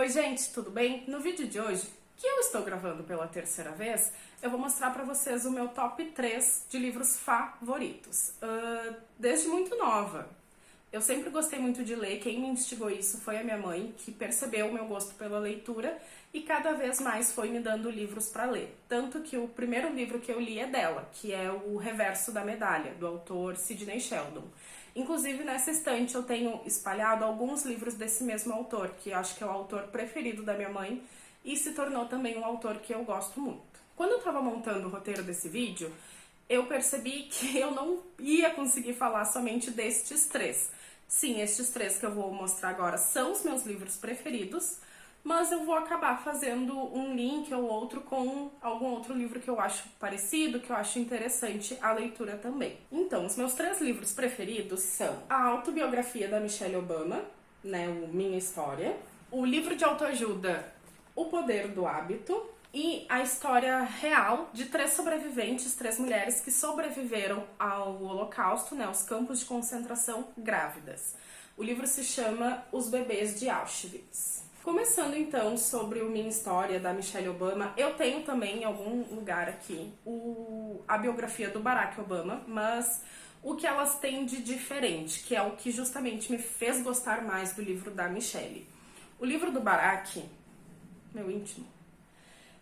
Oi gente, tudo bem? No vídeo de hoje, que eu estou gravando pela terceira vez, eu vou mostrar pra vocês o meu top 3 de livros favoritos. Desde muito nova. Eu sempre gostei muito de ler, quem me instigou isso foi a minha mãe, que percebeu o meu gosto pela leitura e cada vez mais foi me dando livros pra ler. Tanto que o primeiro livro que eu li é dela, que é O Reverso da Medalha, do autor Sidney Sheldon. Inclusive, nessa estante eu tenho espalhado alguns livros desse mesmo autor, que eu acho que é o autor preferido da minha mãe e se tornou também um autor que eu gosto muito. Quando eu estava montando o roteiro desse vídeo, eu percebi que eu não ia conseguir falar somente destes três. Sim, estes três que eu vou mostrar agora são os meus livros preferidos, mas eu vou acabar fazendo um link ou outro com algum outro livro que eu acho parecido, que eu acho interessante a leitura também. Então, os meus 3 livros preferidos são a autobiografia da Michelle Obama, né, o Minha História, o livro de autoajuda O Poder do Hábito e a história real de 3 sobreviventes, 3 mulheres que sobreviveram ao Holocausto, né, aos campos de concentração grávidas. O livro se chama Os Bebês de Auschwitz. Começando então sobre o Minha História da Michelle Obama, eu tenho também em algum lugar aqui a biografia do Barack Obama, mas o que elas têm de diferente, que é o que justamente me fez gostar mais do livro da Michelle. O livro do Barack, meu íntimo,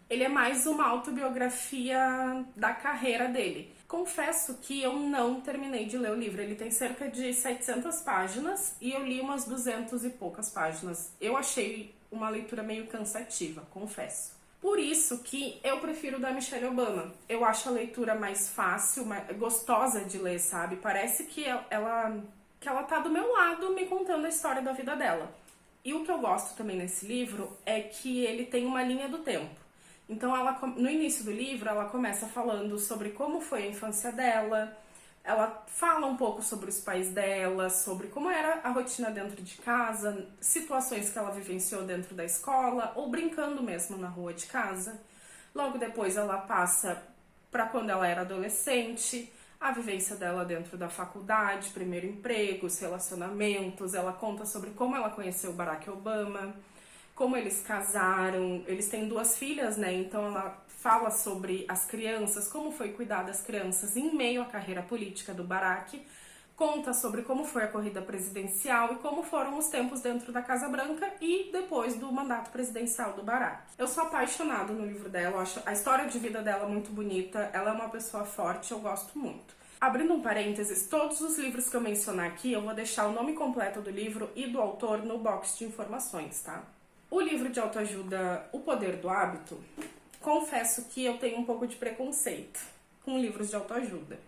ele é mais uma autobiografia da carreira dele. Confesso que eu não terminei de ler o livro, ele tem cerca de 700 páginas e eu li umas 200 e poucas páginas. Eu achei uma leitura meio cansativa, confesso. Por isso que eu prefiro o da Michelle Obama. Eu acho a leitura mais fácil, mais gostosa de ler, sabe? Parece que ela tá do meu lado me contando a história da vida dela. E o que eu gosto também nesse livro é que ele tem uma linha do tempo. Então, no início do livro, ela começa falando sobre como foi a infância dela, ela fala um pouco sobre os pais dela, sobre como era a rotina dentro de casa, situações que ela vivenciou dentro da escola ou brincando mesmo na rua de casa. Logo depois, ela passa para quando ela era adolescente, a vivência dela dentro da faculdade, primeiro emprego, os relacionamentos, ela conta sobre como ela conheceu o Barack Obama, como eles casaram, eles têm 2 filhas, né? Então ela fala sobre as crianças, como foi cuidar das crianças em meio à carreira política do Barack, conta sobre como foi a corrida presidencial e como foram os tempos dentro da Casa Branca e depois do mandato presidencial do Barack. Eu sou apaixonada no livro dela, eu acho a história de vida dela muito bonita, ela é uma pessoa forte, eu gosto muito. Abrindo um parênteses, todos os livros que eu mencionar aqui, eu vou deixar o nome completo do livro e do autor no box de informações, tá? O livro de autoajuda O Poder do Hábito, confesso que eu tenho um pouco de preconceito com livros de autoajuda.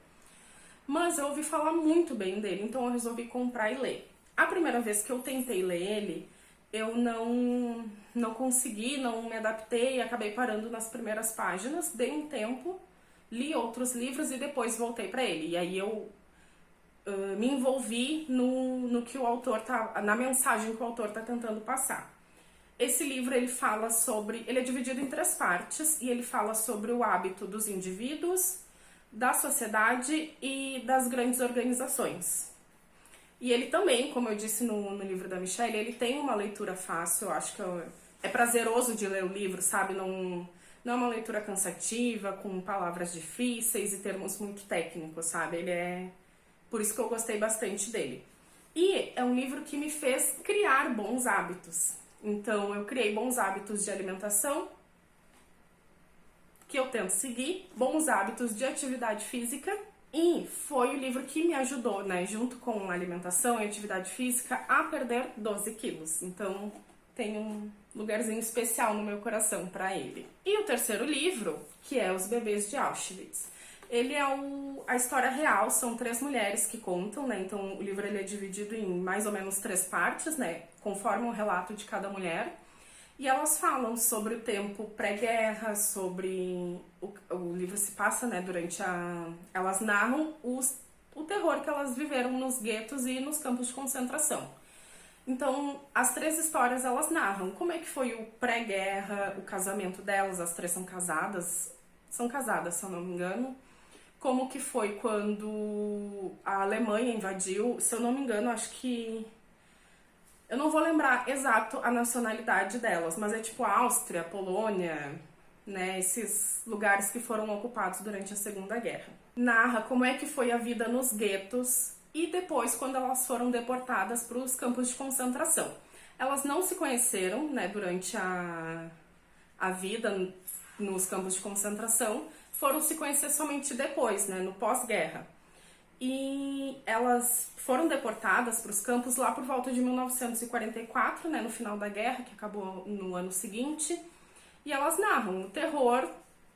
Mas eu ouvi falar muito bem dele, então eu resolvi comprar e ler. A primeira vez que eu tentei ler ele, eu não consegui, não me adaptei, acabei parando nas primeiras páginas, dei um tempo, li outros livros e depois voltei para ele. E aí eu me envolvi no que o autor na mensagem que o autor está tentando passar. Esse livro ele fala sobre, ele é dividido em 3 partes e ele fala sobre o hábito dos indivíduos, da sociedade e das grandes organizações. E ele também, como eu disse no livro da Michelle, ele tem uma leitura fácil, eu acho que é prazeroso de ler o livro, sabe? Não é uma leitura cansativa, com palavras difíceis e termos muito técnicos, sabe? Por isso que eu gostei bastante dele. E é um livro que me fez criar bons hábitos. Então, eu criei bons hábitos de alimentação, que eu tento seguir, bons hábitos de atividade física, e foi o livro que me ajudou, né, junto com a alimentação e atividade física, a perder 12 quilos. Então, tem um lugarzinho especial no meu coração para ele. E o terceiro livro, que é Os Bebês de Auschwitz. Ele é a história real, são 3 mulheres que contam, né? Então o livro ele é dividido em mais ou menos 3 partes, né? Conforme o relato de cada mulher. E elas falam sobre o tempo pré-guerra, sobre... O livro se passa, né? Elas narram o terror que elas viveram nos guetos e nos campos de concentração. Então, as 3 histórias elas narram como é que foi o pré-guerra, o casamento delas, as 3 são casadas, se eu não me engano. Como que foi quando a Alemanha invadiu, se eu não me engano, acho que Eu não vou lembrar exato a nacionalidade delas, mas é tipo Áustria, Polônia, né? Esses lugares que foram ocupados durante a Segunda Guerra. Narra como é que foi a vida nos guetos e depois quando elas foram deportadas para os campos de concentração. Elas não se conheceram, né, durante a vida nos campos de concentração, foram se conhecer somente depois, né, no pós-guerra. E elas foram deportadas para os campos lá por volta de 1944, né, no final da guerra, que acabou no ano seguinte. E elas narram o terror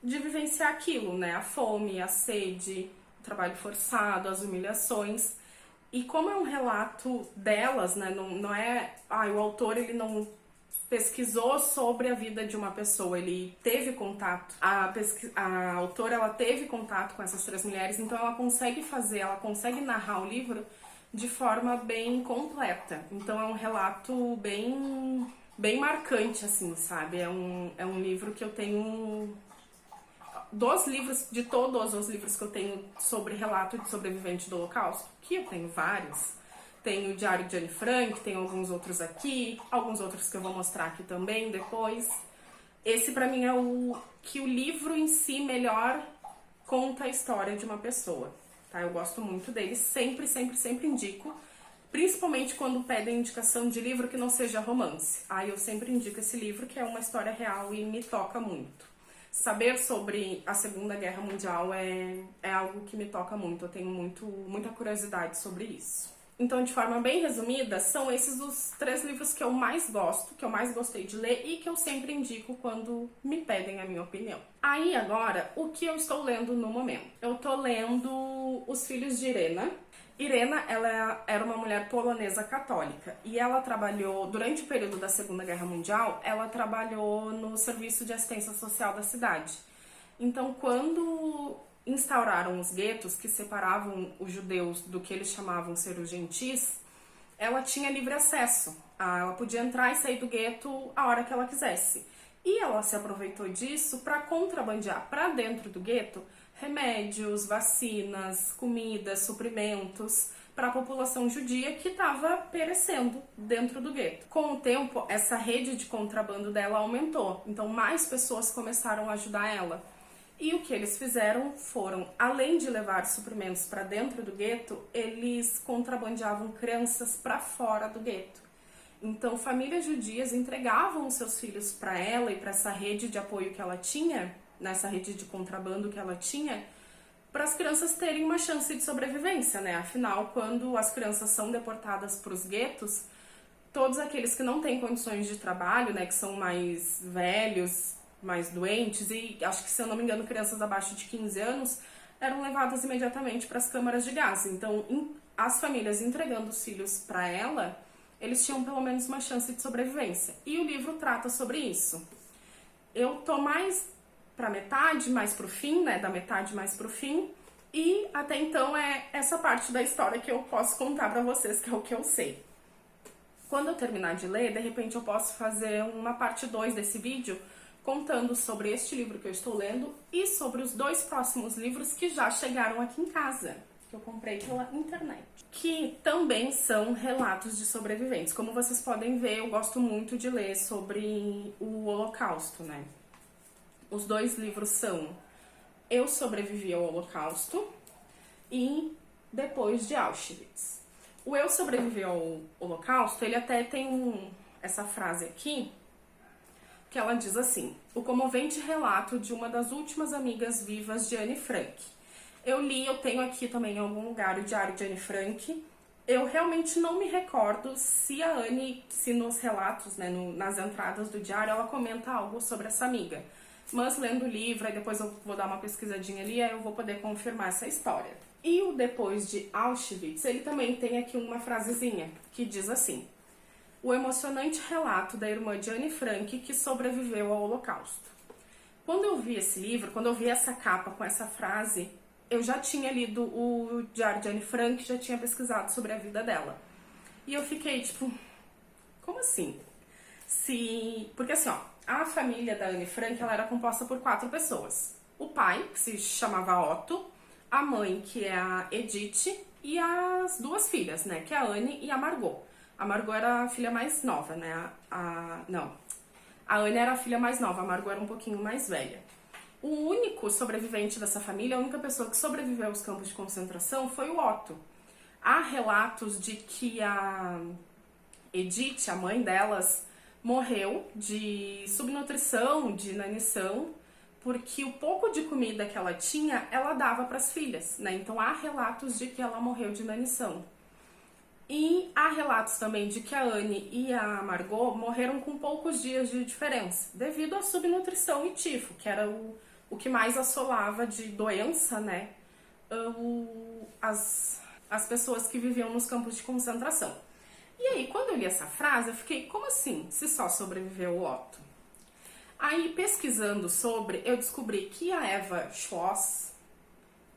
de vivenciar aquilo, né, a fome, a sede, o trabalho forçado, as humilhações. E como é um relato delas, né, não é... o autor ele não pesquisou sobre a vida de uma pessoa, ele teve contato, a autora ela teve contato com essas 3 mulheres, então ela consegue narrar o livro de forma bem completa. Então é um relato bem marcante, assim, sabe? É um livro que eu tenho... de todos os livros que eu tenho sobre relato de sobrevivente do Holocausto, que eu tenho vários, tem o Diário de Anne Frank, tem alguns outros aqui, alguns outros que eu vou mostrar aqui também depois. Esse pra mim é o livro em si melhor conta a história de uma pessoa, tá? Eu gosto muito dele, sempre indico, principalmente quando pedem indicação de livro que não seja romance. Aí eu sempre indico esse livro, que é uma história real e me toca muito. Saber sobre a Segunda Guerra Mundial é algo que me toca muito, eu tenho muita curiosidade sobre isso. Então, de forma bem resumida, são esses os 3 livros que eu mais gosto, que eu mais gostei de ler e que eu sempre indico quando me pedem a minha opinião. Aí, agora, o que eu estou lendo no momento? Eu estou lendo Os Filhos de Irena. Irena, ela era uma mulher polonesa católica e ela trabalhou, durante o período da Segunda Guerra Mundial, ela trabalhou no serviço de assistência social da cidade. Então, quando instauraram os guetos que separavam os judeus do que eles chamavam ser os gentis, ela tinha livre acesso. Ela podia entrar e sair do gueto a hora que ela quisesse. E ela se aproveitou disso para contrabandear para dentro do gueto remédios, vacinas, comidas, suprimentos para a população judia que estava perecendo dentro do gueto. Com o tempo, essa rede de contrabando dela aumentou, então mais pessoas começaram a ajudar ela. E o que eles fizeram foram, além de levar suprimentos para dentro do gueto, eles contrabandeavam crianças para fora do gueto. Então, famílias judias entregavam os seus filhos para ela e para essa rede de apoio que ela tinha, nessa rede de contrabando que ela tinha, para as crianças terem uma chance de sobrevivência, né? Afinal, quando as crianças são deportadas para os guetos, todos aqueles que não têm condições de trabalho, né, que são mais velhos, mais doentes, e acho que, se eu não me engano, crianças abaixo de 15 anos, eram levadas imediatamente para as câmaras de gás. Então, as famílias entregando os filhos para ela, eles tinham pelo menos uma chance de sobrevivência. E o livro trata sobre isso. Eu tô mais pra metade, mais pro fim, né, da metade mais pro fim, e até então é essa parte da história que eu posso contar pra vocês, que é o que eu sei. Quando eu terminar de ler, de repente eu posso fazer uma parte 2 desse vídeo, contando sobre este livro que eu estou lendo e sobre os 2 próximos livros que já chegaram aqui em casa, que eu comprei pela internet, que também são relatos de sobreviventes. Como vocês podem ver, eu gosto muito de ler sobre o Holocausto, né? Os 2 livros são Eu Sobrevivi ao Holocausto e Depois de Auschwitz. O Eu Sobrevivi ao Holocausto, ele até tem essa frase aqui, que ela diz assim: o comovente relato de uma das últimas amigas vivas de Anne Frank. Eu tenho aqui também em algum lugar o Diário de Anne Frank. Eu realmente não me recordo se a Anne, se nos relatos, né, nas entradas do diário, ela comenta algo sobre essa amiga. Mas lendo o livro, aí depois eu vou dar uma pesquisadinha ali, aí eu vou poder confirmar essa história. E o Depois de Auschwitz, ele também tem aqui uma frasezinha, que diz assim: o emocionante relato da irmã de Anne Frank que sobreviveu ao Holocausto. Quando eu vi esse livro, quando eu vi essa capa com essa frase, eu já tinha lido o Diário de Anne Frank, já tinha pesquisado sobre a vida dela. E eu fiquei tipo, como assim? Porque assim, ó, a família da Anne Frank, ela era composta por 4 pessoas. O pai, que se chamava Otto, a mãe, que é a Edith, e as 2 filhas, né, que é a Anne e a Margot. A Margot era a filha mais nova, né? Não. A Anne era a filha mais nova, a Margot era um pouquinho mais velha. O único sobrevivente dessa família, a única pessoa que sobreviveu aos campos de concentração foi o Otto. Há relatos de que a Edith, a mãe delas, morreu de subnutrição, de inanição, porque o pouco de comida que ela tinha, ela dava para as filhas, né? Então há relatos de que ela morreu de inanição. E há relatos também de que a Anne e a Margot morreram com poucos dias de diferença, devido à subnutrição e tifo, que era o que mais assolava de doença, né? As pessoas que viviam nos campos de concentração. E aí, quando eu li essa frase, eu fiquei, como assim, se só sobreviveu o Otto? Aí, pesquisando sobre, eu descobri que a Eva Schloss,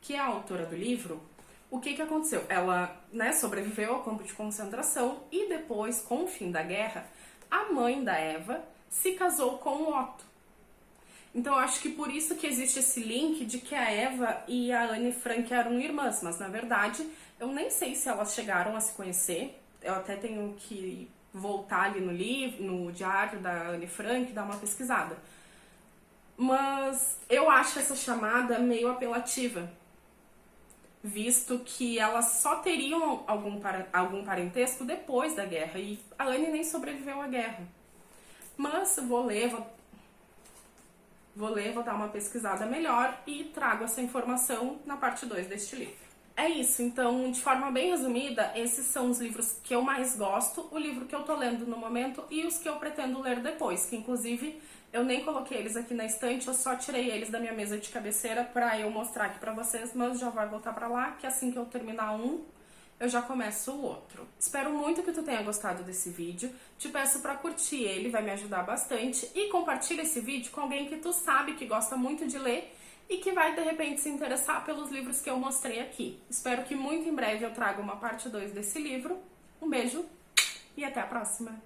que é a autora do livro, o que aconteceu? Ela, né, sobreviveu ao campo de concentração e depois, com o fim da guerra, a mãe da Eva se casou com o Otto. Então, eu acho que por isso que existe esse link de que a Eva e a Anne Frank eram irmãs, mas na verdade, eu nem sei se elas chegaram a se conhecer. Eu até tenho que voltar ali no livro, no diário da Anne Frank, dar uma pesquisada. Mas eu acho essa chamada meio apelativa, visto que elas só teriam algum parentesco depois da guerra, e a Anne nem sobreviveu à guerra. Mas vou dar uma pesquisada melhor e trago essa informação na parte 2 deste livro. É isso, então, de forma bem resumida, esses são os livros que eu mais gosto, o livro que eu tô lendo no momento e os que eu pretendo ler depois, que inclusive eu nem coloquei eles aqui na estante, eu só tirei eles da minha mesa de cabeceira pra eu mostrar aqui pra vocês, mas já vai voltar pra lá, que assim que eu terminar um, eu já começo o outro. Espero muito que tu tenha gostado desse vídeo, te peço pra curtir ele, vai me ajudar bastante, e compartilha esse vídeo com alguém que tu sabe que gosta muito de ler e que vai, de repente, se interessar pelos livros que eu mostrei aqui. Espero que muito em breve eu traga uma parte 2 desse livro. Um beijo e até a próxima!